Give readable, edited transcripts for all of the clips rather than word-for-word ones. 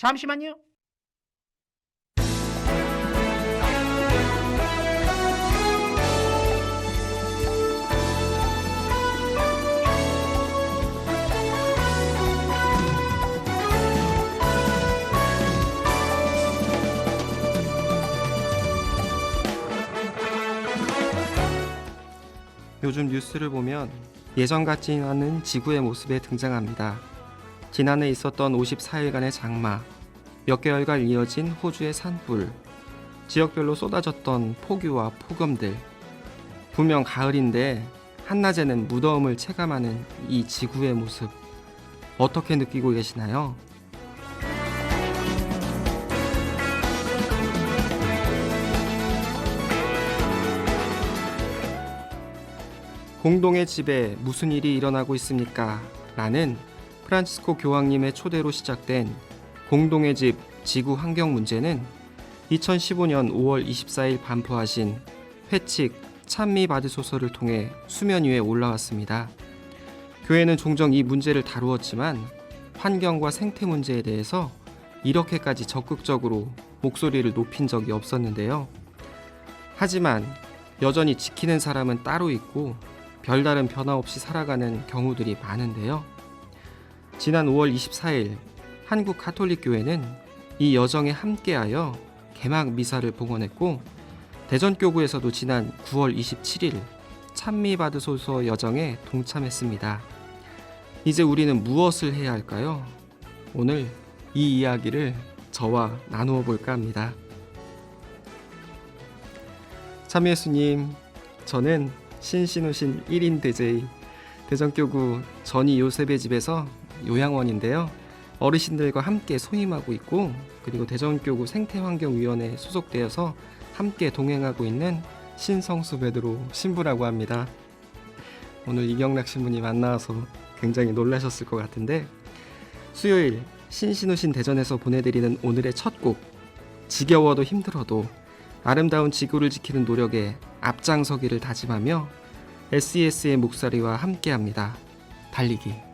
잠시만요. 요즘 뉴스를 보면 예전 같지 않은 지구의 모습에 등장합니다. 지난해 있었던 54일간의 장마, 몇 개월간 이어진 호주의 산불, 지역별로 쏟아졌던 폭우와 폭염들. 분명 가을인데 한낮에는 무더움을 체감하는 이 지구의 모습, 어떻게 느끼고 계시나요? 공동의 집에 무슨 일이 일어나고 있습니까? 라는 프란치스코 교황님의 초대로 시작된 공동의 집 지구 환경 문제는 2015년 5월 24일 반포하신 회칙 찬미 받으소서를 통해 수면 위에 올라왔습니다. 교회는 종종 이 문제를 다루었지만 환경과 생태 문제에 대해서 이렇게까지 적극적으로 목소리를 높인 적이 없었는데요. 하지만 여전히 지키는 사람은 따로 있고 별다른 변화 없이 살아가는 경우들이 많은데요. 지난 5월 24일 한국 가톨릭 교회는 이 여정에 함께하여 개막 미사를 봉헌했고, 대전교구에서도 지난 9월 27일 찬미 받으소서 여정에 동참했습니다. 이제 우리는 무엇을 해야 할까요? 오늘 이 이야기를 저와 나누어 볼까 합니다. 참미 예수님, 저는 신신우신 1인 DJ 대전교구 전이 요셉의 집에서 요양원인데요. 어르신들과 함께 소임하고 있고, 그리고 대전교구 생태환경위원회에 소속되어서 함께 동행하고 있는 신성수 베드로 신부라고 합니다. 오늘 이경락 신부님 만나서 굉장히 놀라셨을 것 같은데, 수요일 신신우신 대전에서 보내드리는 오늘의 첫 곡, 지겨워도 힘들어도 아름다운 지구를 지키는 노력에 앞장서기를 다짐하며 SES의 목소리와 함께합니다. 달리기.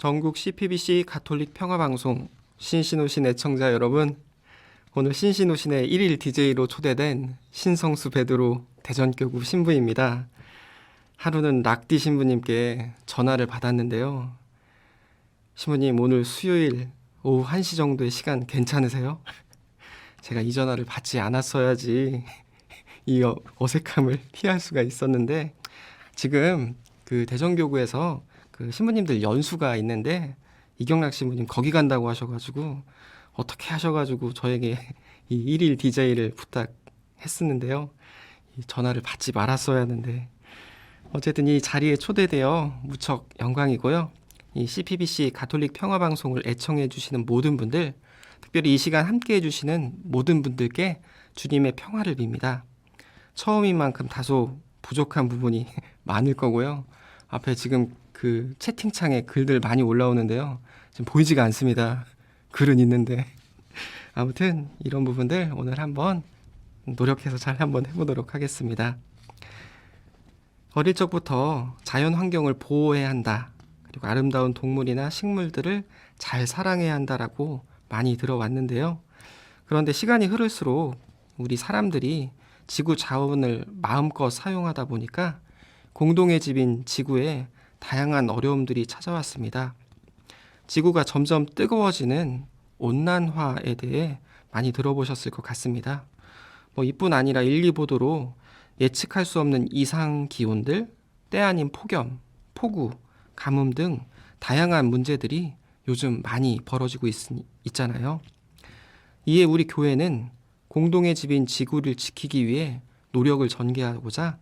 전국 CPBC 가톨릭 평화방송 신신오신 애청자 여러분, 오늘 신신오신의 1일 DJ로 초대된 신성수 베드로 대전교구 신부입니다. 하루는 락디 신부님께 전화를 받았는데요. 신부님, 오늘 수요일 오후 1시 정도의 시간 괜찮으세요? 제가 이 전화를 받지 않았어야지 이 어색함을 피할 수가 있었는데, 지금 그 대전교구에서 그 신부님들 연수가 있는데 이경락 신부님 거기 간다고 하셔가지고 어떻게 하셔가지고 저에게 이 1일 DJ를 부탁했었는데요. 이 전화를 받지 말았어야 하는데 어쨌든 이 자리에 초대되어 무척 영광이고요. 이 CPBC 가톨릭 평화방송을 애청해 주시는 모든 분들, 특별히 이 시간 함께 해주시는 모든 분들께 주님의 평화를 빕니다. 처음인 만큼 다소 부족한 부분이 많을 거고요. 앞에 지금 그 채팅창에 글들 많이 올라오는데요. 지금 보이지가 않습니다. 글은 있는데. 아무튼 이런 부분들 오늘 한번 노력해서 잘 한번 해보도록 하겠습니다. 어릴 적부터 자연 환경을 보호해야 한다. 그리고 아름다운 동물이나 식물들을 잘 사랑해야 한다라고 많이 들어왔는데요. 그런데 시간이 흐를수록 우리 사람들이 지구 자원을 마음껏 사용하다 보니까 공동의 집인 지구에 다양한 어려움들이 찾아왔습니다. 지구가 점점 뜨거워지는 온난화에 대해 많이 들어보셨을 것 같습니다. 이뿐 아니라 일기보도로 예측할 수 없는 이상 기온들, 때 아닌 폭염, 폭우, 가뭄 등 다양한 문제들이 요즘 많이 벌어지고 있잖아요. 이에 우리 교회는 공동의 집인 지구를 지키기 위해 노력을 전개하고자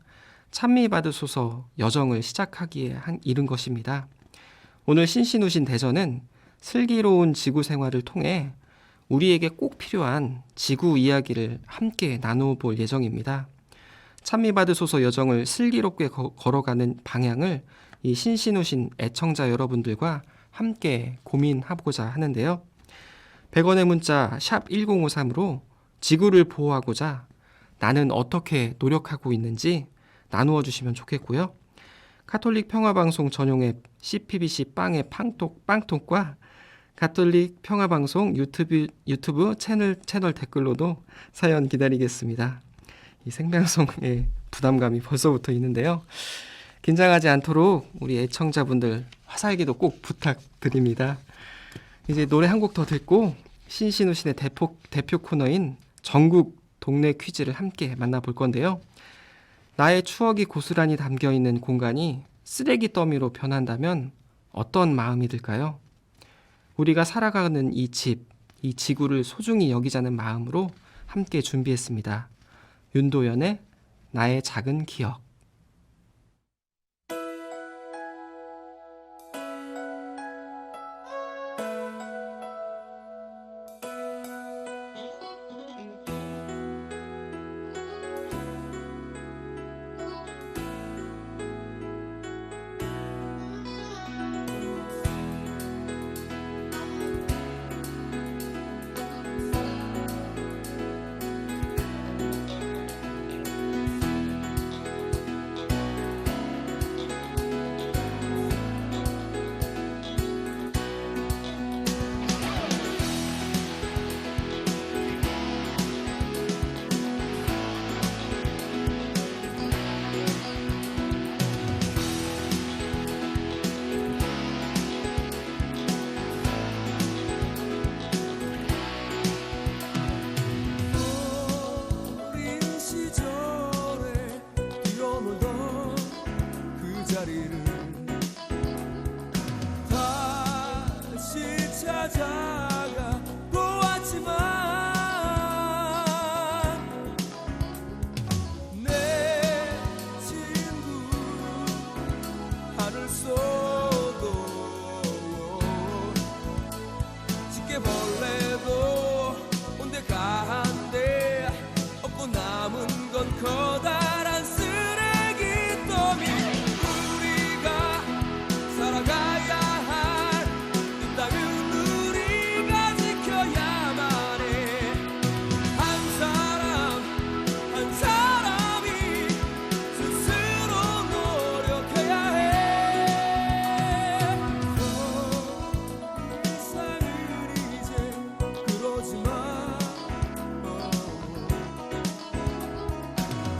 찬미받으소서 여정을 시작하기에 이른 것입니다. 오늘 신신우신 대전은 슬기로운 지구 생활을 통해 우리에게 꼭 필요한 지구 이야기를 함께 나누어 볼 예정입니다. 찬미받으소서 여정을 슬기롭게 걸어가는 방향을 이 신신우신 애청자 여러분들과 함께 고민하고자 하는데요. 100원의 문자 샵 1053으로 지구를 보호하고자 나는 어떻게 노력하고 있는지 나누어 주시면 좋겠고요. 가톨릭 평화방송 전용 앱 CPBC 빵의 빵톡과 가톨릭 평화방송 유튜브 채널 댓글로도 사연 기다리겠습니다. 이 생방송에 부담감이 벌써부터 있는데요. 긴장하지 않도록 우리 애청자분들 화살기도 꼭 부탁드립니다. 이제 노래 한 곡 더 듣고 신신우신의 대표 코너인 전국 동네 퀴즈를 함께 만나볼 건데요. 나의 추억이 고스란히 담겨있는 공간이 쓰레기 더미로 변한다면 어떤 마음이 들까요? 우리가 살아가는 이 집, 이 지구를 소중히 여기자는 마음으로 함께 준비했습니다. 윤도현의 나의 작은 기억.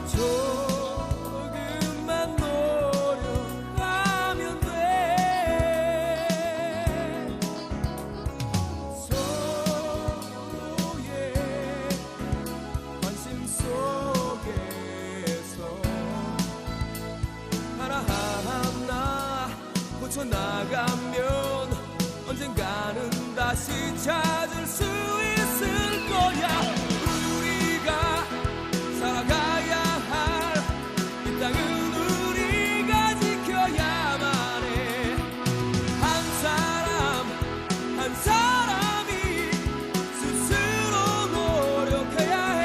조금만 노력하면 돼. 서로의 관심 속에서 하나하나 고쳐나가면 언젠가는 다시 찾을 수 있을 거야. 우리가 살아가야 할 이 땅은 우리가 지켜야만 해. 한 사람 한 사람이 스스로 노력해야 해.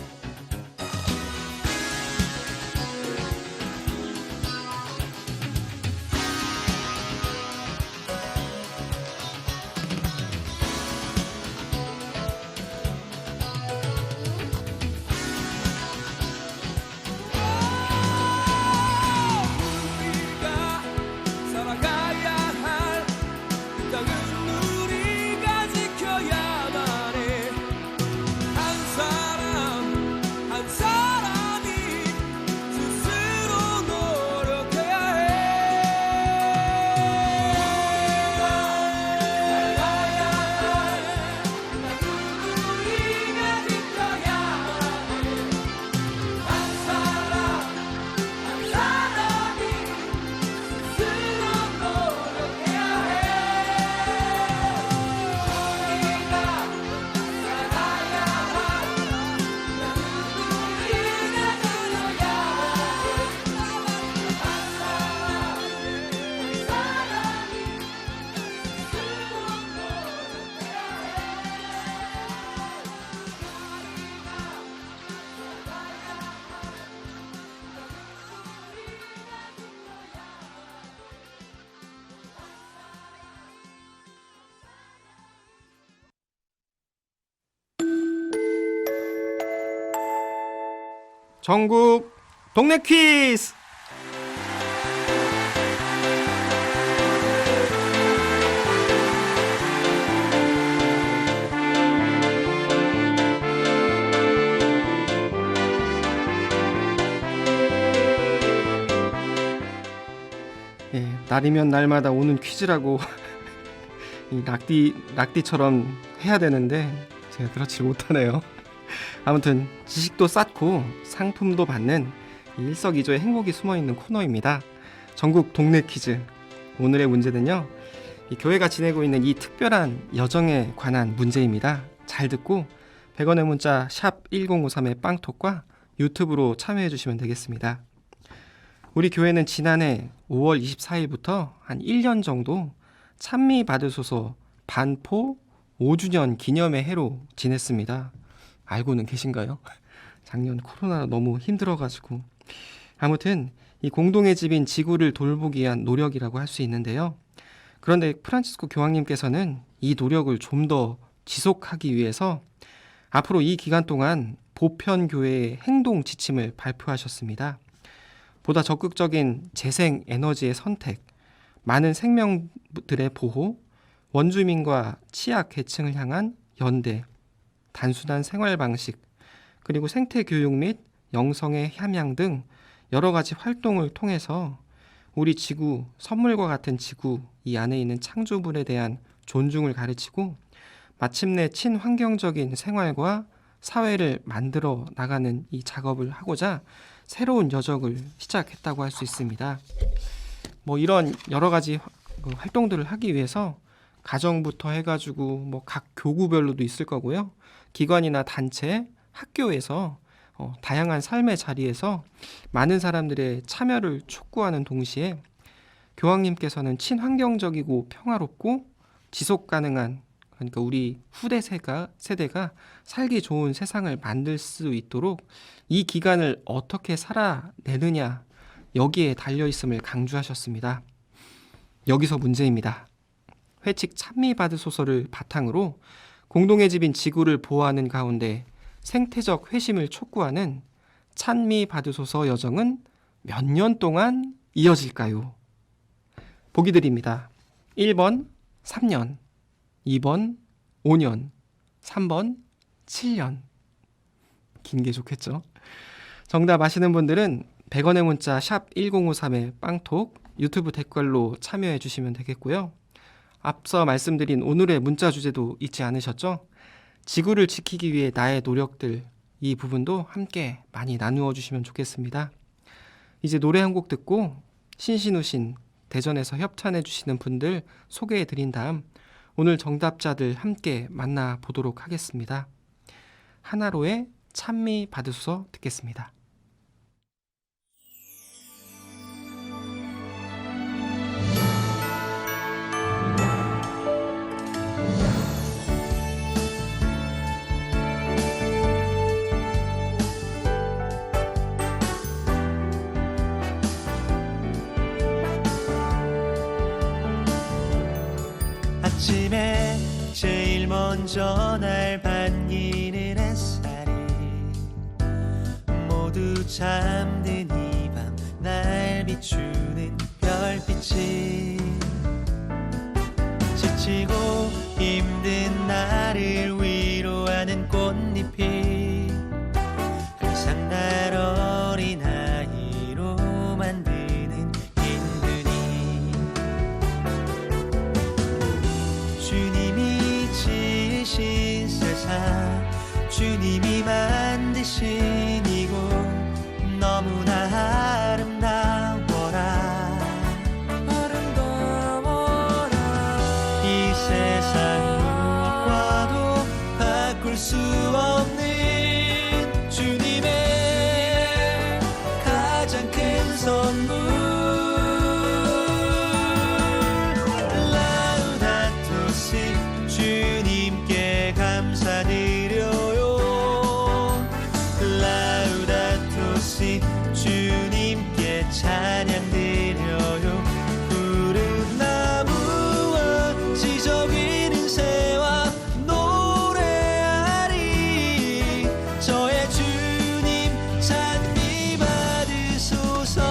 우리가 살아가야 할 이 땅은 우리가 지켜야만 해. 한 사람 한 사람이 스스로 노력해야 해. 살아가야 할 이 땅은 우리가 지켜야만 해. 한 사람 한 사람이 스스로 노력해야 해. 우리가 살아야 할 나는 우리가 지켜야 해. 한 사람이 스스로 전국 동네 퀴즈. 날이면 날마다 오는 퀴즈라고 이 낙디처럼 해야 되는데 제가 그렇지 못하네요. 아무튼 지식도 쌓고 상품도 받는 일석이조의 행복이 숨어있는 코너입니다. 전국 동네 퀴즈. 오늘의 문제는요, 이 교회가 지내고 있는 이 특별한 여정에 관한 문제입니다. 잘 듣고 100원의 문자 샵 1053의 빵톡과 유튜브로 참여해 주시면 되겠습니다. 우리 교회는 지난해 5월 24일부터 한 1년 정도 찬미 받으소서 반포 5주년 기념의 해로 지냈습니다. 알고는 계신가요? 작년 코로나 너무 힘들어가지고. 아무튼 이 공동의 집인 지구를 돌보기 위한 노력이라고 할 수 있는데요. 그런데 프란치스코 교황님께서는 이 노력을 좀 더 지속하기 위해서 앞으로 이 기간 동안 보편교회의 행동 지침을 발표하셨습니다. 보다 적극적인 재생 에너지의 선택, 많은 생명들의 보호, 원주민과 취약 계층을 향한 연대, 단순한 생활 방식, 그리고 생태 교육 및 영성의 함양 등 여러 가지 활동을 통해서 우리 지구, 선물과 같은 지구 이 안에 있는 창조물에 대한 존중을 가르치고 마침내 친환경적인 생활과 사회를 만들어 나가는 이 작업을 하고자 새로운 여정을 시작했다고 할 수 있습니다. 이런 여러 가지 활동들을 하기 위해서 가정부터 해가지고 각 교구별로도 있을 거고요. 기관이나 단체, 학교에서 다양한 삶의 자리에서 많은 사람들의 참여를 촉구하는 동시에 교황님께서는 친환경적이고 평화롭고 지속 가능한, 그러니까 우리 후대 세대가 살기 좋은 세상을 만들 수 있도록 이 기간을 어떻게 살아내느냐, 여기에 달려있음을 강조하셨습니다. 여기서 문제입니다. 회칙 찬미 받으소서를 바탕으로 공동의 집인 지구를 보호하는 가운데 생태적 회심을 촉구하는 찬미 받으소서 여정은 몇 년 동안 이어질까요? 보기 드립니다. 1번 3년, 2번 5년, 3번 7년. 긴 게 좋겠죠? 정답 아시는 분들은 100원의 문자 샵 1053에 빵톡 유튜브 댓글로 참여해 주시면 되겠고요. 앞서 말씀드린 오늘의 문자 주제도 잊지 않으셨죠? 지구를 지키기 위해 나의 노력들, 이 부분도 함께 많이 나누어 주시면 좋겠습니다. 이제 노래 한 곡 듣고 신신우신 대전에서 협찬해 주시는 분들 소개해 드린 다음 오늘 정답자들 함께 만나보도록 하겠습니다. 하나로의 찬미 받으소서 듣겠습니다. 아침에 제일 먼저 날 반기는 햇살이 모두 잠든 이 밤 날 비추는 별빛이 지치고 힘든 나를 위로하는 꽃잎이 항상 날 어린아이로 만드는 인근이 주님이 지으신 세상 주님이 만드신 이곳 너무나 아름다워라 이 세상 무엇과도 바꿀 수 없는 주님의 가장 큰 선물 라우다토 시 주님께 감사드려요 라우다토 시 주님께 찬양 드려요 푸른 나무와 지저 위는 새와 노래하리 저의 주님 찬미 받으소서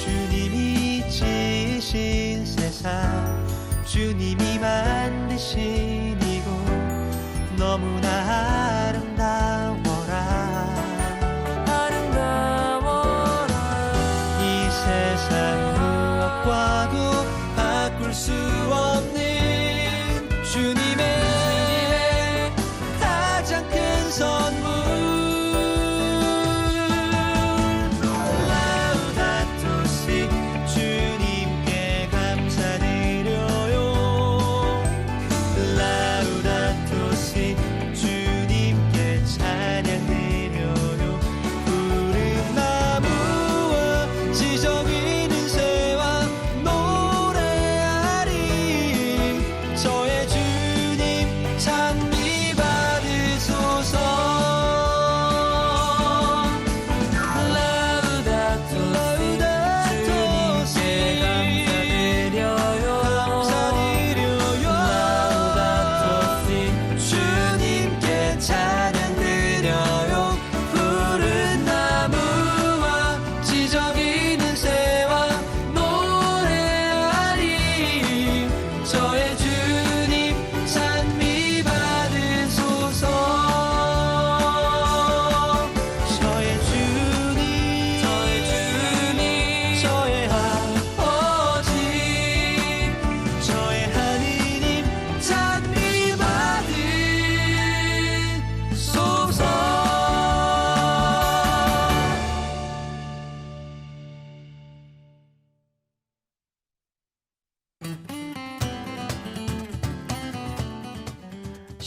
주님이 지으신 세상 주님이 만드신 이곳 너무나 아름다워라 이 세상 무엇과도 바꿀 수 없는 주님의 가장 큰 선물 라우다토 시 주님께 감사드려요 라우다토 시 주님께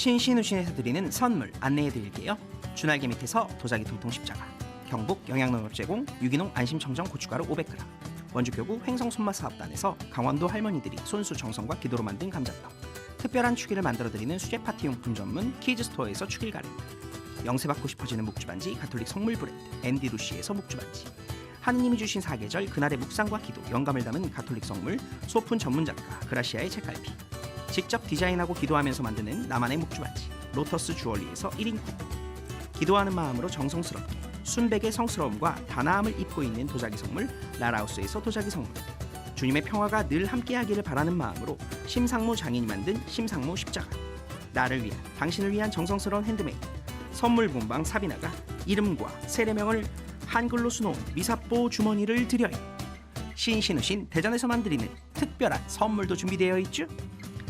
신신우신에서 드리는 선물 안내해 드릴게요. 준알개 밑에서 도자기 통통 십자가, 경북 영양농협 제공 유기농 안심청정 고춧가루 500g, 원주교구 횡성손맛 사업단에서 강원도 할머니들이 손수 정성과 기도로 만든 감자떡, 특별한 축의를 만들어드리는 수제 파티용품 전문 키즈스토어에서 축일 가랜드, 영세받고 싶어지는 묵주반지 가톨릭 성물 브랜드 앤디루시에서 묵주반지, 하느님이 주신 사계절 그날의 묵상과 기도 영감을 담은 가톨릭 성물 소품 전문 작가 그라시아의 책갈피, 직접 디자인하고 기도하면서 만드는 나만의 묵주반지 로터스 주얼리에서 1인 쿠폰, 기도하는 마음으로 정성스럽게 순백의 성스러움과 단아함을 입고 있는 도자기 성물 라라우스에서 도자기 성물, 주님의 평화가 늘 함께하기를 바라는 마음으로 심상무 장인이 만든 심상무 십자가, 나를 위한 당신을 위한 정성스러운 핸드메이드 선물 본방 사비나가 이름과 세례명을 한글로 수놓은 미사뽀 주머니를 드려요. 신신우신 대전에서만 드리는 특별한 선물도 준비되어 있죠.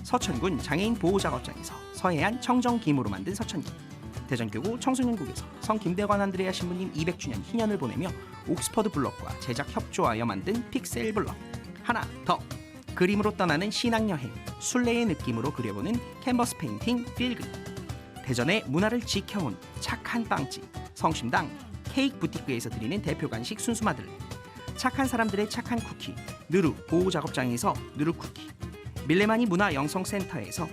서천군 장애인 보호작업장에서 서해안 청정김으로 만든 서천김, 대전교구 청소년국에서 성김대관 안드레아 신부님 200주년 희년을 보내며 옥스퍼드 블럭과 제작 협조하여 만든 픽셀 블럭, 하나 더 그림으로 떠나는 신앙여행 순례의 느낌으로 그려보는 캔버스 페인팅 필그림, 대전의 문화를 지켜온 착한 빵집 성심당 케이크 부티크에서 드리는 대표 간식 순수 마들렌, 착한 사람들의 착한 쿠키 느루 보호작업장에서 느루 쿠키, 밀레마니 문화 영성센터에서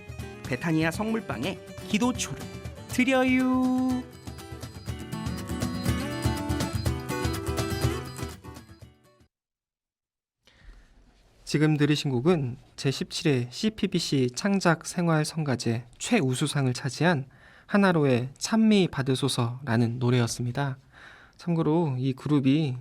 베타니아 성물빵에 기도초를 드려요. 지금 들으신 곡은 제17회 CPBC 창작 생활 성가제 최우수상을 차지한 하나로의 찬미 받으소서라는 노래였습니다. 참고로 이 그룹이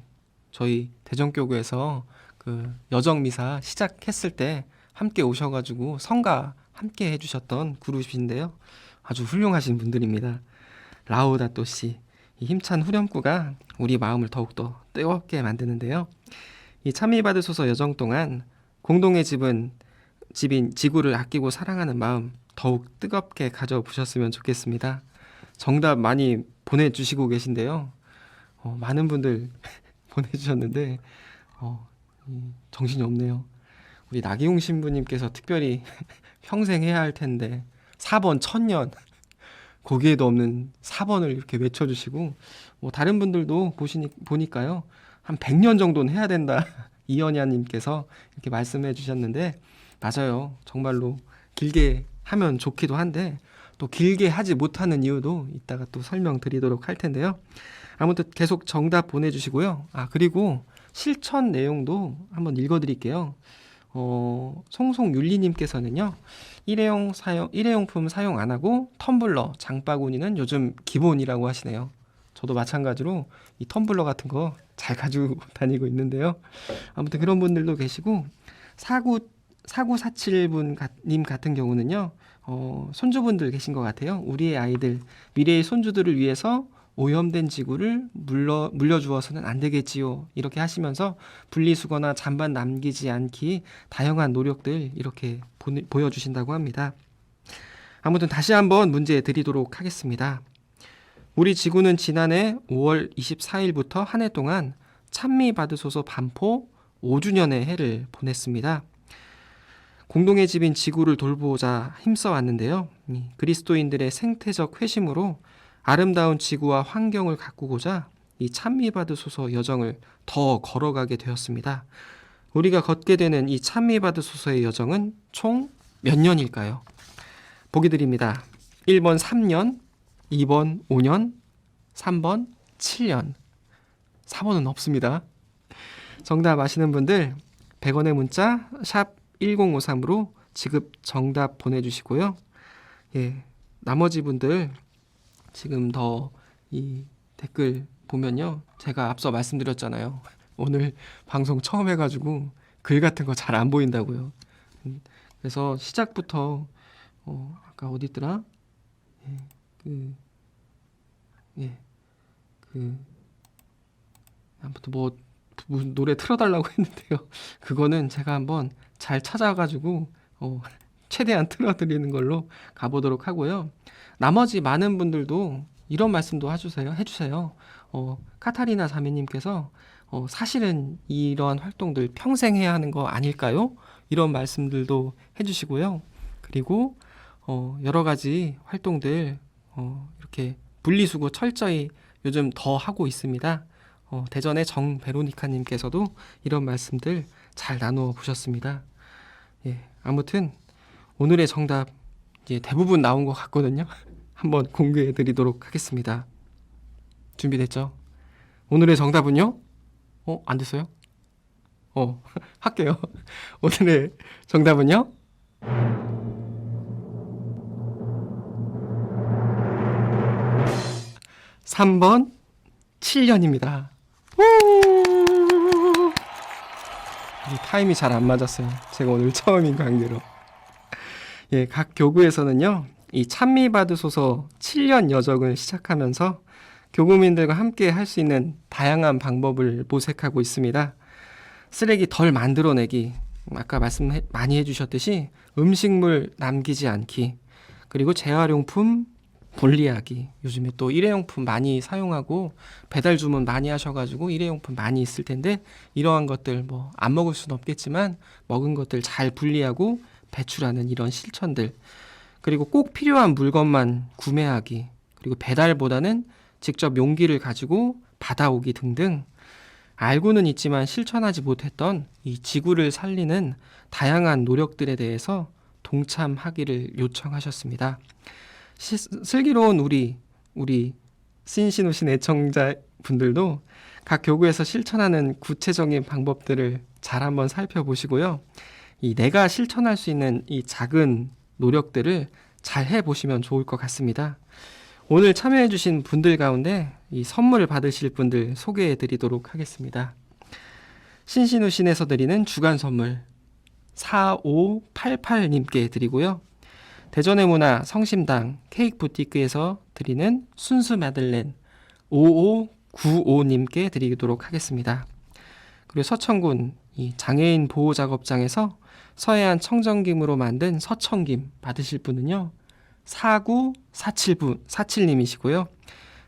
저희 대전교구에서 그 여정미사 시작했을 때 함께 오셔가지고 성가 함께 해주셨던 그룹인데요. 아주 훌륭하신 분들입니다. 라우다또 씨, 이 힘찬 후렴구가 우리 마음을 더욱더 뜨겁게 만드는데요. 이 찬미 받으소서 여정 동안 공동의 집인 지구를 아끼고 사랑하는 마음 더욱 뜨겁게 가져보셨으면 좋겠습니다. 정답 많이 보내주시고 계신데요. 많은 분들 보내주셨는데 정신이 없네요. 우리 나기용 신부님께서 특별히 평생 해야 할 텐데 4번 천년, 거기에도 없는 4번을 이렇게 외쳐주시고, 다른 분들도 보니까요 한 100년 정도는 해야 된다 이연야님께서 이렇게 말씀해 주셨는데, 맞아요. 정말로 길게 하면 좋기도 한데 또 길게 하지 못하는 이유도 이따가 또 설명드리도록 할 텐데요. 아무튼 계속 정답 보내주시고요. 그리고 실천 내용도 한번 읽어드릴게요. 송송윤리님께서는요, 일회용품 사용 안 하고 텀블러, 장바구니는 요즘 기본이라고 하시네요. 저도 마찬가지로 이 텀블러 같은 거 잘 가지고 다니고 있는데요. 아무튼 그런 분들도 계시고, 4947님 같은 경우는요, 손주분들 계신 것 같아요. 우리의 아이들, 미래의 손주들을 위해서 오염된 지구를 물려주어서는 안 되겠지요. 이렇게 하시면서 분리수거나 잔반 남기지 않기 다양한 노력들 이렇게 보여주신다고 합니다. 아무튼 다시 한번 문제 드리도록 하겠습니다. 우리 지구는 지난해 5월 24일부터 한 해 동안 찬미 받으소서 반포 5주년의 해를 보냈습니다. 공동의 집인 지구를 돌보자 힘써 왔는데요. 그리스도인들의 생태적 회심으로 아름다운 지구와 환경을 가꾸고자 이 찬미 받으소서 여정을 더 걸어가게 되었습니다. 우리가 걷게 되는 이 찬미 받으소서의 여정은 총 몇 년일까요? 보기 드립니다. 1번 3년, 2번 5년, 3번 7년. 4번은 없습니다. 정답 아시는 분들 100원의 문자 샵 1053으로 지급 정답 보내주시고요. 나머지 분들 지금 더 이 댓글 보면요, 제가 앞서 말씀드렸잖아요. 오늘 방송 처음 해가지고 글 같은 거 잘 안 보인다고요. 그래서 시작부터 아까 어디 있더라? 아무튼 무슨 노래 틀어달라고 했는데요. 그거는 제가 한번 잘 찾아가지고 최대한 틀어드리는 걸로 가보도록 하고요. 나머지 많은 분들도 이런 말씀도 해주세요. 카타리나 자매님께서 사실은 이러한 활동들 평생 해야 하는 거 아닐까요? 이런 말씀들도 해주시고요. 그리고 여러 가지 활동들 이렇게 분리수거 철저히 요즘 더 하고 있습니다. 대전의 정베로니카님께서도 이런 말씀들 잘 나누어 보셨습니다. 예, 아무튼 오늘의 정답 이제 대부분 나온 것 같거든요. 한번 공개해 드리도록 하겠습니다. 준비됐죠? 오늘의 정답은요? 안 됐어요? 할게요. 오늘의 정답은요? 3번 7년입니다. 이 타임이 잘 안 맞았어요. 제가 오늘 처음인 관계로. 예, 각 교구에서는요, 이 찬미받으소서 7년 여정을 시작하면서 교구민들과 함께 할 수 있는 다양한 방법을 모색하고 있습니다. 쓰레기 덜 만들어내기, 아까 말씀 많이 해주셨듯이 음식물 남기지 않기, 그리고 재활용품 분리하기. 요즘에 또 일회용품 많이 사용하고 배달 주문 많이 하셔가지고 일회용품 많이 있을 텐데 이러한 것들 뭐 안 먹을 수는 없겠지만 먹은 것들 잘 분리하고 배출하는 이런 실천들, 그리고 꼭 필요한 물건만 구매하기, 그리고 배달보다는 직접 용기를 가지고 받아오기 등등 알고는 있지만 실천하지 못했던 이 지구를 살리는 다양한 노력들에 대해서 동참하기를 요청하셨습니다. 슬기로운 우리 신신우신 애청자분들도 각 교구에서 실천하는 구체적인 방법들을 잘 한번 살펴보시고요. 이 내가 실천할 수 있는 이 작은 노력들을 잘 해보시면 좋을 것 같습니다. 오늘 참여해주신 분들 가운데 이 선물을 받으실 분들 소개해드리도록 하겠습니다. 신신우신에서 드리는 주간 선물 4588님께 드리고요. 대전의 문화 성심당 케이크 부티크에서 드리는 순수 마들렌 5595님께 드리도록 하겠습니다. 그리고 서천군 이 장애인 보호작업장에서 서해안 청정김으로 만든 서청김 받으실 분은요 4947님이시고요.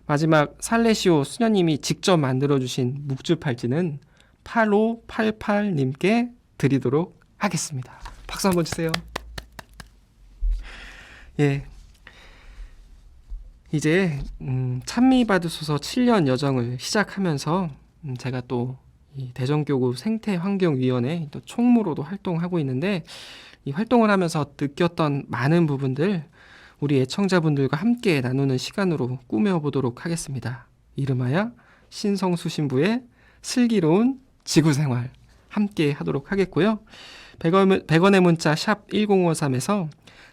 마지막 살레시오 수녀님이 직접 만들어주신 묵주팔찌는 8588님께 드리도록 하겠습니다. 박수 한번 주세요. 예, 이제 찬미받으소서 7년 여정을 시작하면서 제가 또 이 대전교구 생태환경위원회 또 총무로도 활동하고 있는데 이 활동을 하면서 느꼈던 많은 부분들 우리 애청자분들과 함께 나누는 시간으로 꾸며보도록 하겠습니다. 이름하여 신성수신부의 슬기로운 지구생활 함께 하도록 하겠고요. 100원의 문자 샵 1053에서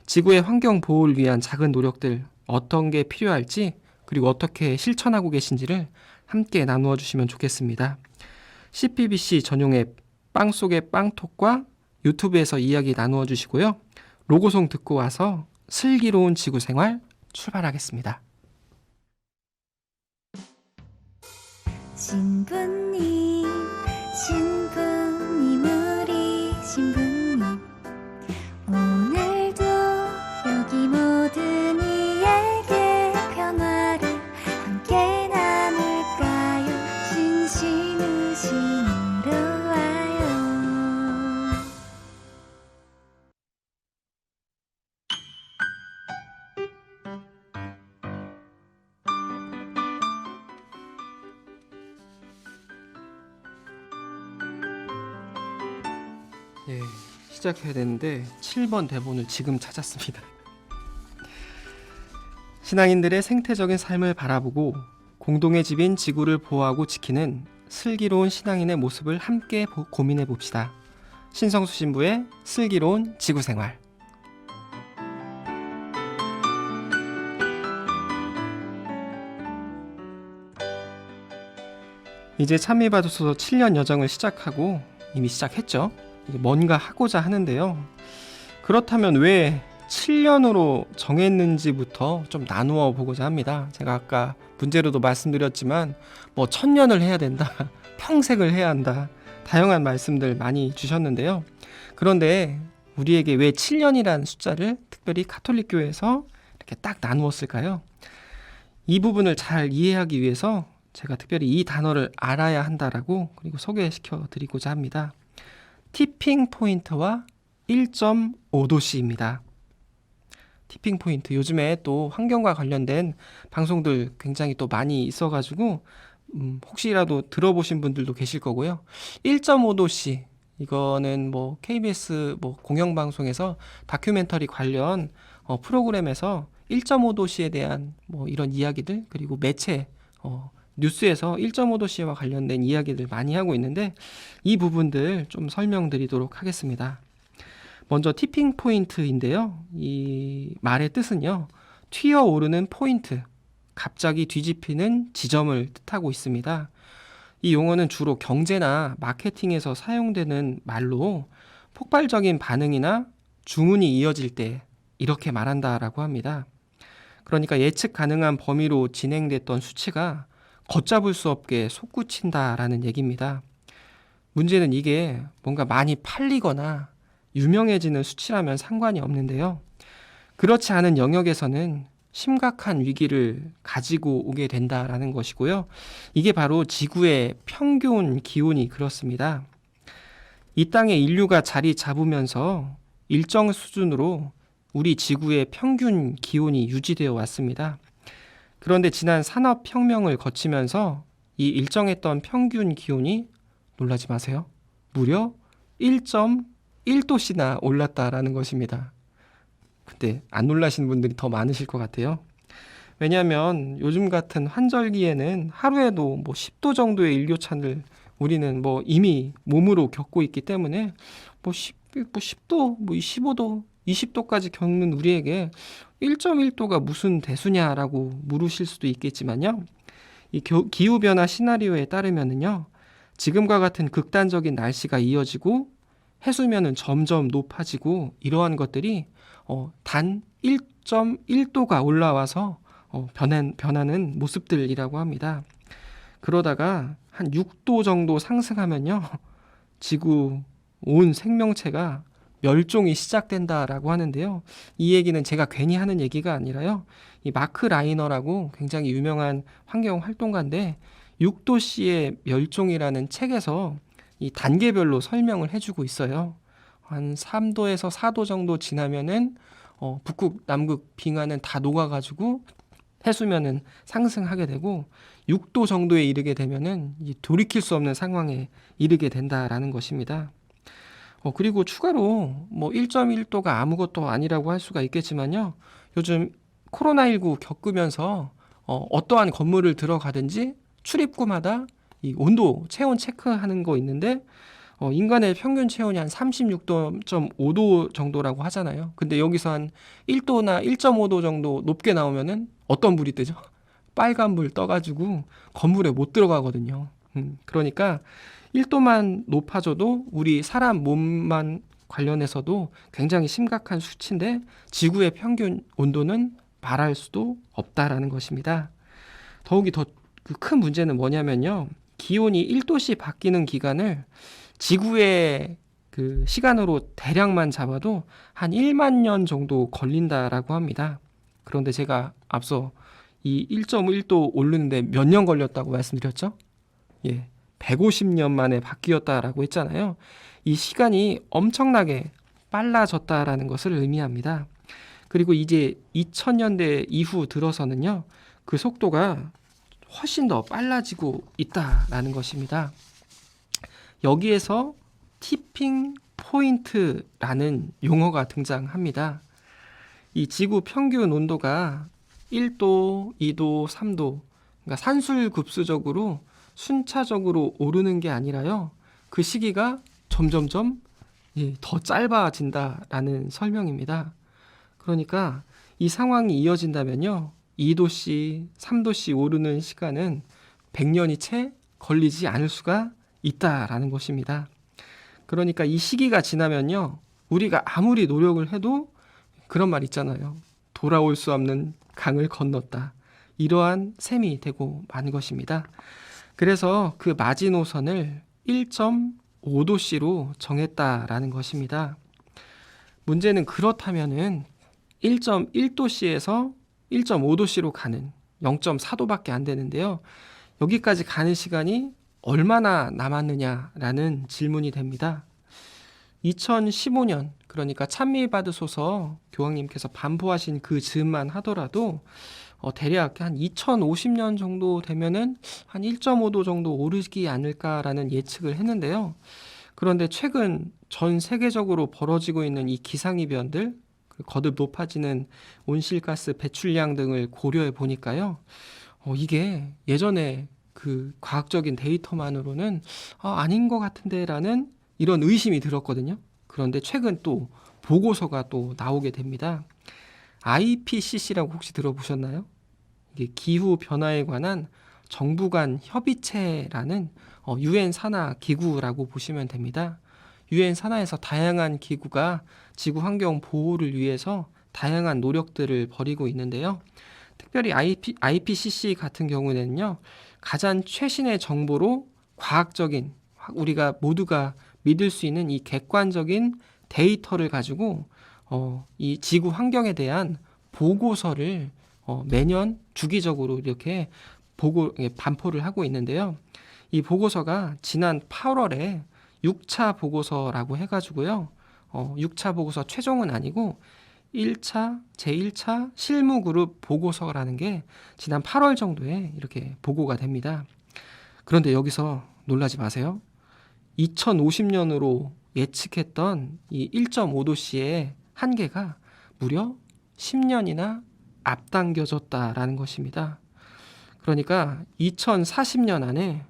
지구의 환경 보호를 위한 작은 노력들 어떤 게 필요할지 그리고 어떻게 실천하고 계신지를 함께 나누어 주시면 좋겠습니다. CPBC 전용 앱 빵 속의 빵톡과 유튜브에서 이야기 나누어 주시고요. 로고송 듣고 와서 슬기로운 지구생활 출발하겠습니다. 신부님 우리 신부님 오늘도 여기 모든 이에게 변화를 함께 나눌까요? 신신우신으로 와요. 예, 시작해야 되는데 7번 대본을 지금 찾았습니다. 신앙인들의 생태적인 삶을 바라보고 공동의 집인 지구를 보호하고 지키는 슬기로운 신앙인의 모습을 함께 고민해 봅시다. 신성수 신부의 슬기로운 지구생활. 이제 찬미받으소서 7년 여정을 시작하고 이미 시작했죠. 이제 뭔가 하고자 하는데요. 그렇다면 왜 7년으로 정했는지부터 좀 나누어 보고자 합니다. 제가 아까 문제로도 말씀드렸지만 뭐 1000년을 해야 된다, 평생을 해야 한다, 다양한 말씀들 많이 주셨는데요. 그런데 우리에게 왜 7년이라는 숫자를 특별히 가톨릭교회에서 이렇게 딱 나누었을까요? 이 부분을 잘 이해하기 위해서 제가 특별히 이 단어를 알아야 한다라고 그리고 소개시켜 드리고자 합니다. 티핑 포인트와 1.5도씨입니다. 티핑 포인트. 요즘에 또 환경과 관련된 방송들 굉장히 또 많이 있어가지고 혹시라도 들어보신 분들도 계실 거고요. 1.5도씨 이거는 뭐 KBS 뭐 공영방송에서 다큐멘터리 관련 프로그램에서 1.5도씨에 대한 뭐 이런 이야기들, 그리고 매체 뉴스에서 1.5도씨와 관련된 이야기들 많이 하고 있는데 이 부분들 좀 설명드리도록 하겠습니다. 먼저 티핑 포인트인데요. 이 말의 뜻은요, 튀어오르는 포인트, 갑자기 뒤집히는 지점을 뜻하고 있습니다. 이 용어는 주로 경제나 마케팅에서 사용되는 말로 폭발적인 반응이나 주문이 이어질 때 이렇게 말한다라고 합니다. 그러니까 예측 가능한 범위로 진행됐던 수치가 걷잡을 수 없게 솟구친다라는 얘기입니다. 문제는 이게 뭔가 많이 팔리거나 유명해지는 수치라면 상관이 없는데요. 그렇지 않은 영역에서는 심각한 위기를 가지고 오게 된다라는 것이고요. 이게 바로 지구의 평균 기온이 그렇습니다. 이 땅에 인류가 자리 잡으면서 일정 수준으로 우리 지구의 평균 기온이 유지되어 왔습니다. 그런데 지난 산업혁명을 거치면서 이 일정했던 평균 기온이, 놀라지 마세요, 무려 1.1도씨나 올랐다라는 것입니다. 근데 안 놀라시는 분들이 더 많으실 것 같아요. 왜냐하면 요즘 같은 환절기에는 하루에도 뭐 10도 정도의 일교차를 우리는 뭐 이미 몸으로 겪고 있기 때문에 뭐 10도, 뭐 15도, 20도까지 겪는 우리에게 1.1도가 무슨 대수냐라고 물으실 수도 있겠지만요. 이 기후변화 시나리오에 따르면은요, 지금과 같은 극단적인 날씨가 이어지고 해수면은 점점 높아지고 이러한 것들이 단 1.1도가 올라와서 변하는 모습들이라고 합니다. 그러다가 한 6도 정도 상승하면요, 지구 온 생명체가 멸종이 시작된다라고 하는데요. 이 얘기는 제가 괜히 하는 얘기가 아니라요, 이 마크 라이너라고 굉장히 유명한 환경 활동가인데 6도씨의 멸종이라는 책에서 이 단계별로 설명을 해주고 있어요. 한 3도에서 4도 정도 지나면은 북극, 남극 빙하는 다 녹아가지고 해수면은 상승하게 되고 6도 정도에 이르게 되면은 돌이킬 수 없는 상황에 이르게 된다라는 것입니다. 그리고 추가로 뭐 1.1도가 아무것도 아니라고 할 수가 있겠지만요. 요즘 코로나19 겪으면서 어떠한 건물을 들어가든지 출입구마다 이 온도, 체온 체크하는 거 있는데 인간의 평균 체온이 한 36.5도 정도라고 하잖아요. 근데 여기서 한 1도나 1.5도 정도 높게 나오면은 어떤 불이 뜨죠? 빨간 불 떠가지고 건물에 못 들어가거든요. 그러니까 1도만 높아져도 우리 사람 몸만 관련해서도 굉장히 심각한 수치인데 지구의 평균 온도는 말할 수도 없다라는 것입니다. 더욱이 더 큰 문제는 뭐냐면요, 기온이 1도씩 바뀌는 기간을 지구의 그 시간으로 대략만 잡아도 한 1만 년 정도 걸린다라고 합니다. 그런데 제가 앞서 이 1.1도 오르는데 몇 년 걸렸다고 말씀드렸죠? 예, 150년 만에 바뀌었다라고 했잖아요. 이 시간이 엄청나게 빨라졌다라는 것을 의미합니다. 그리고 이제 2000년대 이후 들어서는요, 그 속도가 훨씬 더 빨라지고 있다라는 것입니다. 여기에서 티핑 포인트라는 용어가 등장합니다. 이 지구 평균 온도가 1도, 2도, 3도, 그러니까 산술급수적으로 순차적으로 오르는 게 아니라요, 그 시기가 점점점 더 짧아진다라는 설명입니다. 그러니까 이 상황이 이어진다면요, 2도씨, 3도씨 오르는 시간은 100년이 채 걸리지 않을 수가 있다라는 것입니다. 그러니까 이 시기가 지나면요, 우리가 아무리 노력을 해도 그런 말 있잖아요. 돌아올 수 없는 강을 건넜다. 이러한 셈이 되고 만 것입니다. 그래서 그 마지노선을 1.5도씨로 정했다라는 것입니다. 문제는 그렇다면은 1.1도씨에서 1.5도씨로 가는 0.4도밖에 안 되는데요. 여기까지 가는 시간이 얼마나 남았느냐라는 질문이 됩니다. 2015년 그러니까 찬미 받으소서 교황님께서 반포하신 그 즈음만 하더라도 대략 한 2050년 정도 되면은 한 1.5도 정도 오르지 않을까라는 예측을 했는데요. 그런데 최근 전 세계적으로 벌어지고 있는 이 기상이변들, 거듭 높아지는 온실가스 배출량 등을 고려해 보니까요. 이게 예전에 그 과학적인 데이터만으로는 아닌 것 같은데라는 이런 의심이 들었거든요. 그런데 최근 또 보고서가 또 나오게 됩니다. IPCC라고 혹시 들어보셨나요? 이게 기후 변화에 관한 정부 간 협의체라는 유엔 산하 기구라고 보시면 됩니다. 유엔 산하에서 다양한 기구가 지구 환경 보호를 위해서 다양한 노력들을 벌이고 있는데요. 특별히 IPCC 같은 경우에는요, 가장 최신의 정보로 과학적인, 우리가 모두가 믿을 수 있는 이 객관적인 데이터를 가지고 이 지구 환경에 대한 보고서를 매년 주기적으로 이렇게 반포를 하고 있는데요. 이 보고서가 지난 8월에 6차 보고서라고 해가지고요. 6차 보고서 최종은 아니고 1차, 제1차 실무그룹 보고서라는 게 지난 8월 정도에 이렇게 보고가 됩니다. 그런데 여기서 놀라지 마세요. 2050년으로 예측했던 이 1.5도씨의 한계가 무려 10년이나 앞당겨졌다라는 것입니다. 그러니까 2040년 안에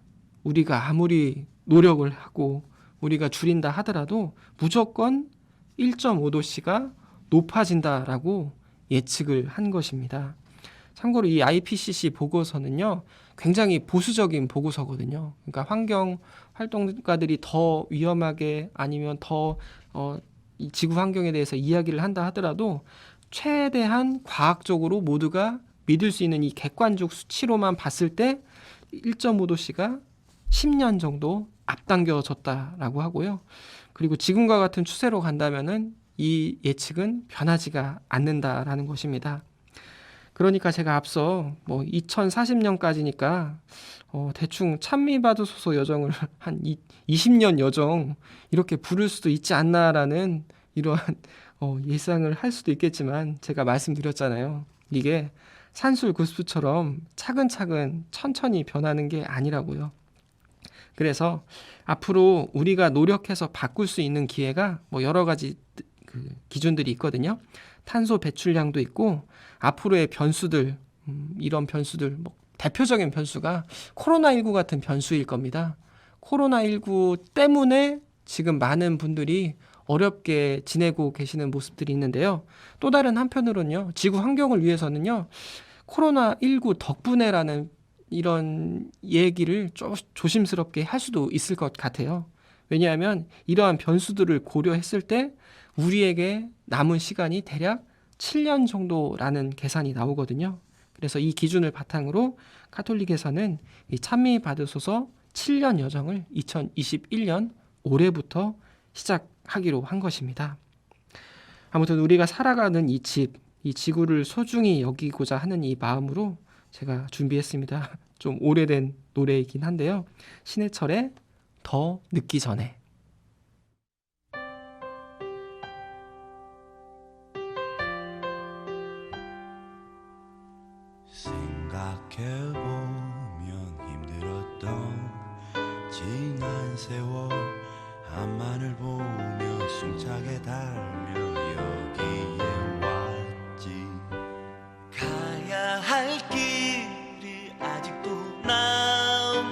우리가 아무리 노력을 하고 우리가 줄인다 하더라도 무조건 1.5도씨가 높아진다라고 예측을 한 것입니다. 참고로 이 IPCC 보고서는요, 굉장히 보수적인 보고서거든요. 그러니까 환경 활동가들이 더 위험하게 아니면 더 이 지구 환경에 대해서 이야기를 한다 하더라도 최대한 과학적으로 모두가 믿을 수 있는 이 객관적 수치로만 봤을 때 1.5도씨가 10년 정도 앞당겨졌다라고 하고요. 그리고 지금과 같은 추세로 간다면은 이 예측은 변하지가 않는다라는 것입니다. 그러니까 제가 앞서 2040년까지니까 대충 찬미 받으소서 여정을 한 20년 여정 이렇게 부를 수도 있지 않나라는 이러한 예상을 할 수도 있겠지만 제가 말씀드렸잖아요. 이게 산술고스프처럼 차근차근 천천히 변하는 게 아니라고요. 그래서 앞으로 우리가 노력해서 바꿀 수 있는 기회가 여러 가지 기준들이 있거든요. 탄소 배출량도 있고 앞으로의 변수들, 이런 변수들, 대표적인 변수가 코로나19 같은 변수일 겁니다. 코로나19 때문에 지금 많은 분들이 어렵게 지내고 계시는 모습들이 있는데요. 또 다른 한편으로는요, 지구 환경을 위해서는요, 코로나19 덕분에라는 이런 얘기를 조심스럽게 할 수도 있을 것 같아요. 왜냐하면 이러한 변수들을 고려했을 때 우리에게 남은 시간이 대략 7년 정도라는 계산이 나오거든요. 그래서 이 기준을 바탕으로 가톨릭에서는 이 찬미 받으소서 7년 여정을 2021년 올해부터 시작하기로 한 것입니다. 아무튼 우리가 살아가는 이 지구를 소중히 여기고자 하는 이 마음으로 제가 준비했습니다. 좀 오래된 노래이긴 한데요. 신해철의 더 늦기 전에. 생각해보면 힘들었던 지난 세월 앞만을 보며 숨차게 달며 여기에 왔지. 가야 할 길이 아직도 남아있지만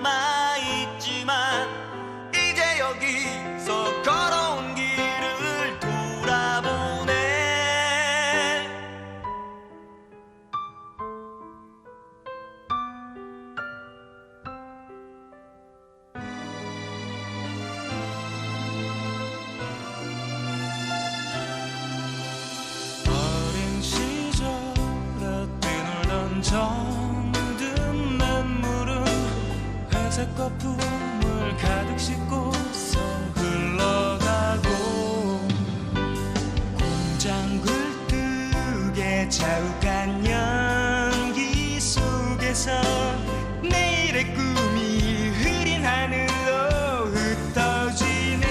이제 여기서 걸어온 길을 돌아보네. 어린 시절에 뛰놀던 정든 냇물은 회색 거품을 가득 싣고서 흘러가고 공장 굴뚝에 자욱한 연기 속에서 내일의 꿈이 흐린 하늘로 흩어지네.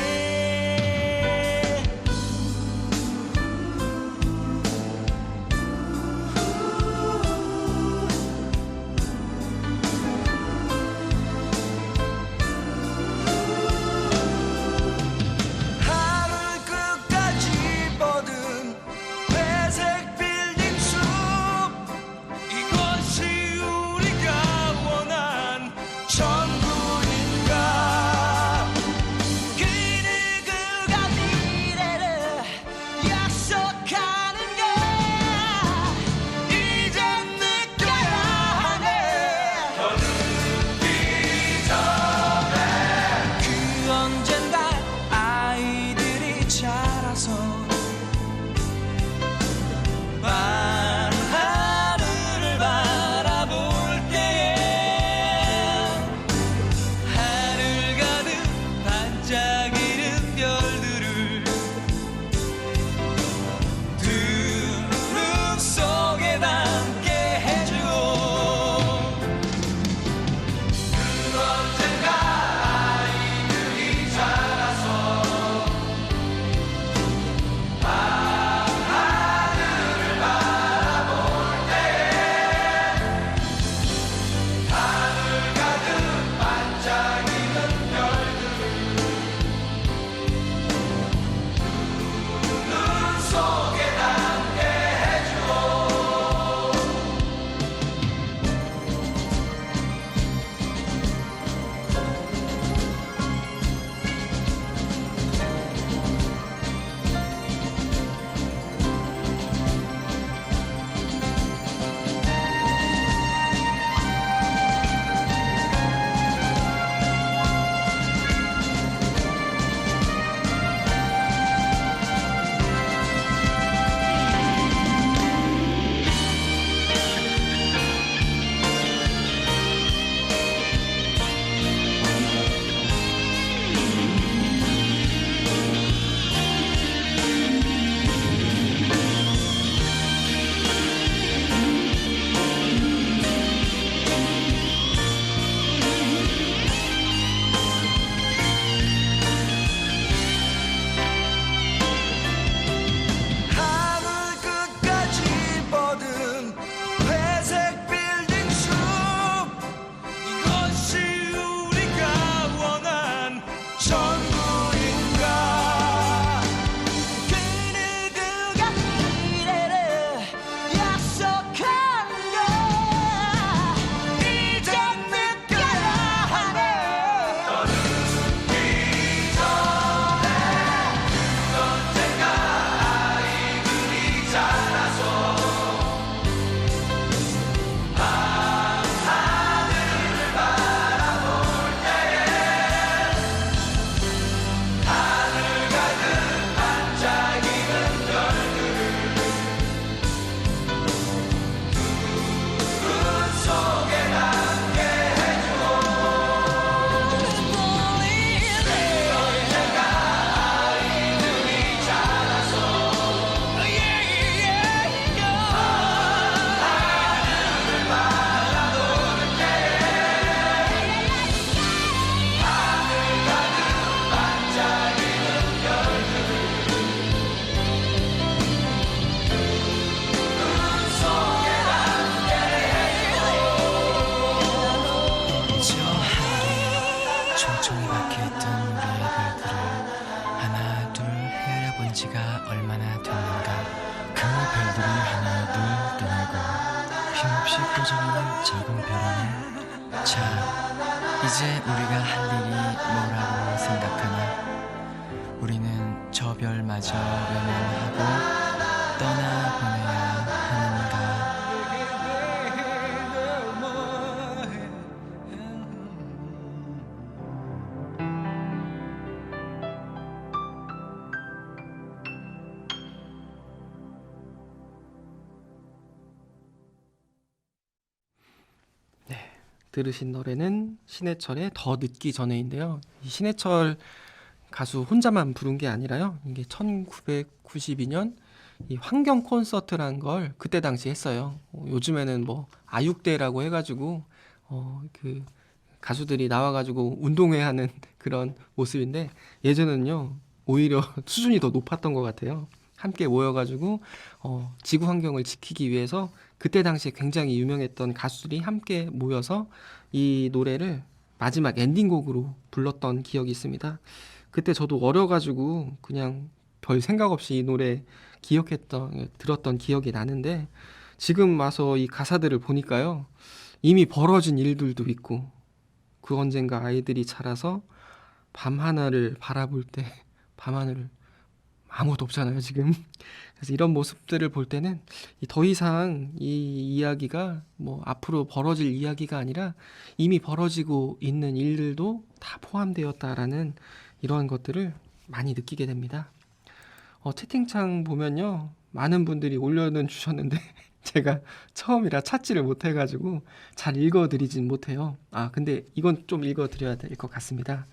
작은 별이네. 자, 이제 우리가 할 일이 뭐라고 생각하나? 우리는 저 별마저 외면하고 떠나보내야 하는가? 들으신 노래는 신해철의 더 늦기 전에인데요. 이 신해철 가수 혼자만 부른 게 아니라요. 이게 1992년 이 환경 콘서트란 걸 그때 당시 했어요. 요즘에는 뭐 아육대라고 해가지고 그 가수들이 나와가지고 운동회 하는 그런 모습인데 예전에는요 오히려 수준이 더 높았던 것 같아요. 함께 모여가지고 지구 환경을 지키기 위해서 그때 당시에 굉장히 유명했던 가수들이 함께 모여서 이 노래를 마지막 엔딩곡으로 불렀던 기억이 있습니다. 그때 저도 어려가지고 그냥 별 생각 없이 이 노래 들었던 기억이 나는데 지금 와서 이 가사들을 보니까요. 이미 벌어진 일들도 있고 그 언젠가 아이들이 자라서 밤하늘을 바라볼 때 밤하늘을 아무것도 없잖아요 지금. 그래서 이런 모습들을 볼 때는 더 이상 이 이야기가 뭐 앞으로 벌어질 이야기가 아니라 이미 벌어지고 있는 일들도 다 포함되었다라는 이러한 것들을 많이 느끼게 됩니다. 채팅창 보면요 많은 분들이 올려는 주셨는데 제가 처음이라 찾지를 못해가지고 잘 읽어드리진 못해요. 근데 이건 좀 읽어드려야 될 것 같습니다.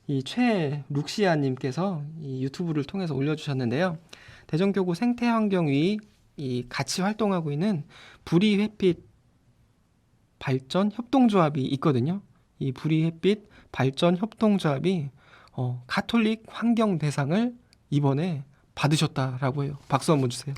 이 최룩시아님께서 이 유튜브를 통해서 올려주셨는데요. 대전교구 생태환경위 이 같이 활동하고 있는 부리햇빛 발전 협동조합이 있거든요. 이 부리햇빛 발전 협동조합이 가톨릭 환경 대상을 이번에 받으셨다라고 해요. 박수 한번 주세요.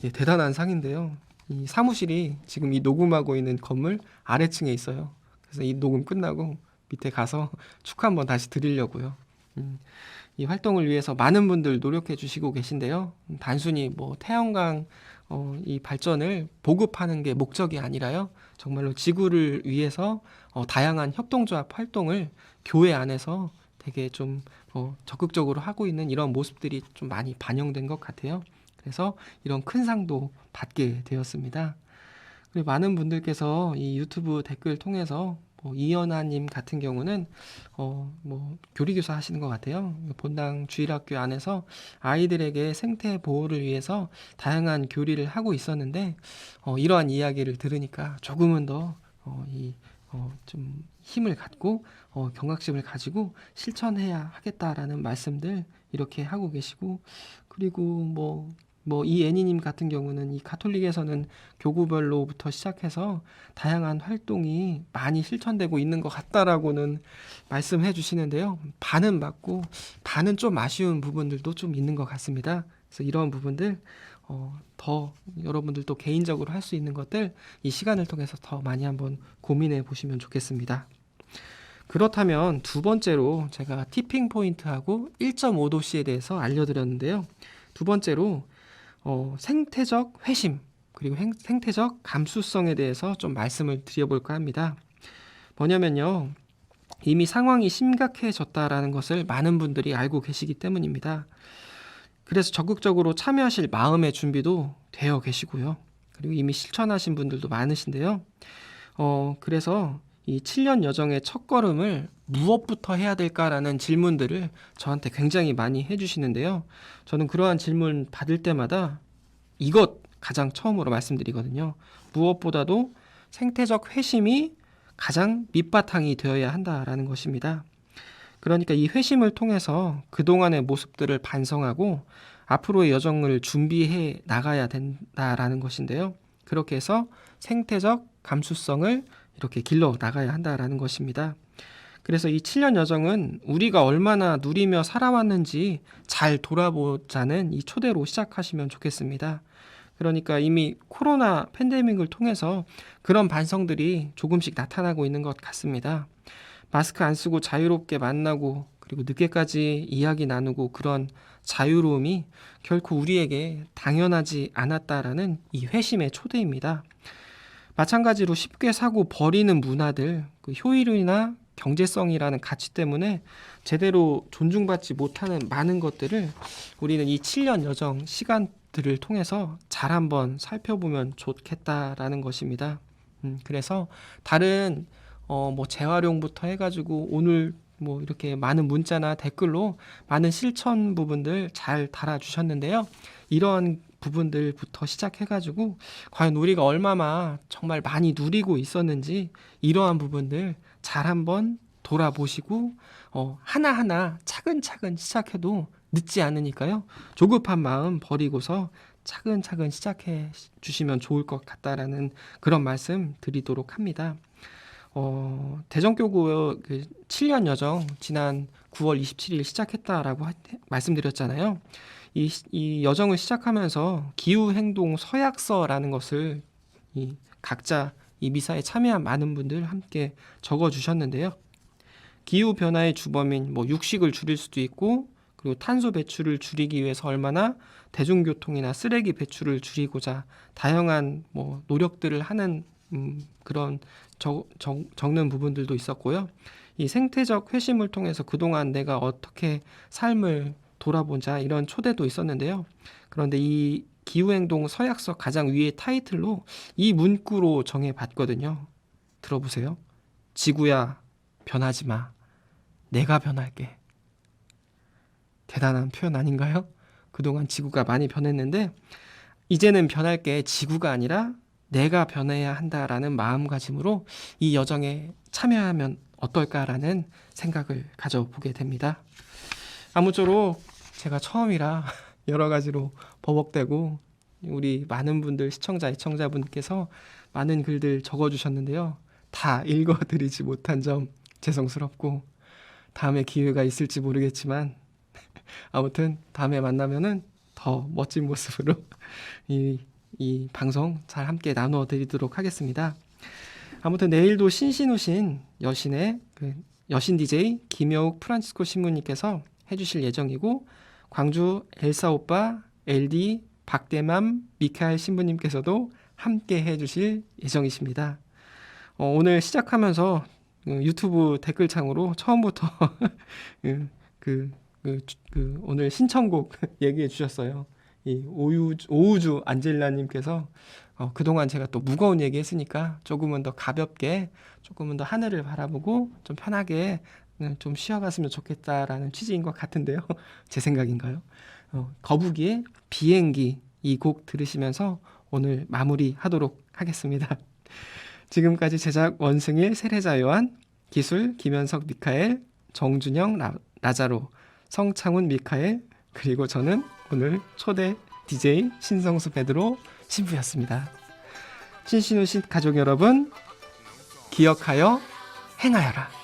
예, 대단한 상인데요. 이 사무실이 지금 이 녹음하고 있는 건물 아래층에 있어요. 그래서 이 녹음 끝나고 밑에 가서 축하 한번 다시 드리려고요. 이 활동을 위해서 많은 분들 노력해 주시고 계신데요. 단순히 뭐 태양광 이 발전을 보급하는 게 목적이 아니라요. 정말로 지구를 위해서 다양한 협동조합 활동을 교회 안에서 되게 좀 적극적으로 하고 있는 이런 모습들이 좀 많이 반영된 것 같아요. 그래서 이런 큰 상도 받게 되었습니다. 그리고 많은 분들께서 이 유튜브 댓글 통해서 이연아님 같은 경우는 뭐 교리교사 하시는 것 같아요. 본당 주일학교 안에서 아이들에게 생태 보호를 위해서 다양한 교리를 하고 있었는데 이러한 이야기를 들으니까 조금은 더 좀 힘을 갖고 경각심을 가지고 실천해야 하겠다라는 말씀들 이렇게 하고 계시고 그리고 이 애니님 같은 경우는 이 가톨릭에서는 교구별로부터 시작해서 다양한 활동이 많이 실천되고 있는 것 같다라고는 말씀해 주시는데요. 반은 맞고 반은 좀 아쉬운 부분들도 좀 있는 것 같습니다. 그래서 이런 부분들 더 여러분들도 개인적으로 할 수 있는 것들 이 시간을 통해서 더 많이 한번 고민해 보시면 좋겠습니다. 그렇다면 두 번째로 제가 티핑 포인트하고 1.5도씨에 대해서 알려드렸는데요. 두 번째로 생태적 회심 그리고 생태적 감수성에 대해서 좀 말씀을 드려볼까 합니다. 뭐냐면요. 이미 상황이 심각해졌다라는 것을 많은 분들이 알고 계시기 때문입니다. 그래서 적극적으로 참여하실 마음의 준비도 되어 계시고요. 그리고 이미 실천하신 분들도 많으신데요. 그래서 이 7년 여정의 첫걸음을 무엇부터 해야 될까라는 질문들을 저한테 굉장히 많이 해주시는데요. 저는 그러한 질문 받을 때마다 이것 가장 처음으로 말씀드리거든요. 무엇보다도 생태적 회심이 가장 밑바탕이 되어야 한다라는 것입니다. 그러니까 이 회심을 통해서 그동안의 모습들을 반성하고 앞으로의 여정을 준비해 나가야 된다라는 것인데요. 그렇게 해서 생태적 감수성을 이렇게 길러 나가야 한다라는 것입니다. 그래서 이 7년 여정은 우리가 얼마나 누리며 살아왔는지 잘 돌아보자는 이 초대로 시작하시면 좋겠습니다. 그러니까 이미 코로나 팬데믹을 통해서 그런 반성들이 조금씩 나타나고 있는 것 같습니다. 마스크 안 쓰고 자유롭게 만나고 그리고 늦게까지 이야기 나누고 그런 자유로움이 결코 우리에게 당연하지 않았다라는 이 회심의 초대입니다. 마찬가지로 쉽게 사고 버리는 문화들, 그 효율이나 경제성이라는 가치 때문에 제대로 존중받지 못하는 많은 것들을 우리는 이 7년 여정 시간들을 통해서 잘 한번 살펴보면 좋겠다라는 것입니다. 그래서 다른 뭐 재활용부터 해가지고 오늘 뭐 이렇게 많은 문자나 댓글로 많은 실천 부분들 잘 달아주셨는데요. 이런 부분들부터 시작해가지고 과연 우리가 얼마나 정말 많이 누리고 있었는지 이러한 부분들 잘 한번 돌아보시고 하나하나 차근차근 시작해도 늦지 않으니까요. 조급한 마음 버리고서 차근차근 시작해 주시면 좋을 것 같다라는 그런 말씀 드리도록 합니다. 대전교구 그 7년 여정 지난 9월 27일 시작했다라고 말씀드렸잖아요. 이 여정을 시작하면서 기후행동 서약서라는 것을 각자 이 미사에 참여한 많은 분들 함께 적어주셨는데요. 기후변화의 주범인 뭐 육식을 줄일 수도 있고 그리고 탄소 배출을 줄이기 위해서 얼마나 대중교통이나 쓰레기 배출을 줄이고자 다양한 뭐 노력들을 하는 그런 적는 부분들도 있었고요. 이 생태적 회심을 통해서 그동안 내가 어떻게 삶을 돌아보자 이런 초대도 있었는데요. 그런데 이 기후행동 서약서 가장 위에 타이틀로 이 문구로 정해봤거든요. 들어보세요. 지구야 변하지 마. 내가 변할게. 대단한 표현 아닌가요? 그동안 지구가 많이 변했는데 이제는 변할 게 지구가 아니라 내가 변해야 한다라는 마음가짐으로 이 여정에 참여하면 어떨까라는 생각을 가져보게 됩니다. 아무쪼록 제가 처음이라 여러 가지로 버벅대고 우리 많은 분들 시청자, 애청자분께서 많은 글들 적어주셨는데요. 다 읽어드리지 못한 점 죄송스럽고 다음에 기회가 있을지 모르겠지만 아무튼 다음에 만나면은 더 멋진 모습으로 이 방송 잘 함께 나누어 드리도록 하겠습니다. 아무튼 내일도 신신우신 여신의 여신 DJ 김여욱 프란치스코 신부님께서 해주실 예정이고 광주 엘사 오빠 LD 박대맘 미카엘 신부님께서도 함께 해주실 예정이십니다. 오늘 시작하면서 유튜브 댓글창으로 처음부터 오늘 신청곡 얘기해 주셨어요. 이 오우주 안젤라님께서 그동안 제가 또 무거운 얘기 했으니까 조금은 더 가볍게 조금은 더 하늘을 바라보고 좀 편하게 좀 쉬어갔으면 좋겠다라는 취지인 것 같은데요. 제 생각인가요? 거북이의 비행기 이 곡 들으시면서 오늘 마무리하도록 하겠습니다. 지금까지 제작 원승일 세례자 요한, 기술 김현석 미카엘, 정준영 라자로, 성창훈 미카엘, 그리고 저는 오늘 초대 DJ 신성수 베드로 신부였습니다. 신신우신 가족 여러분, 기억하여 행하여라.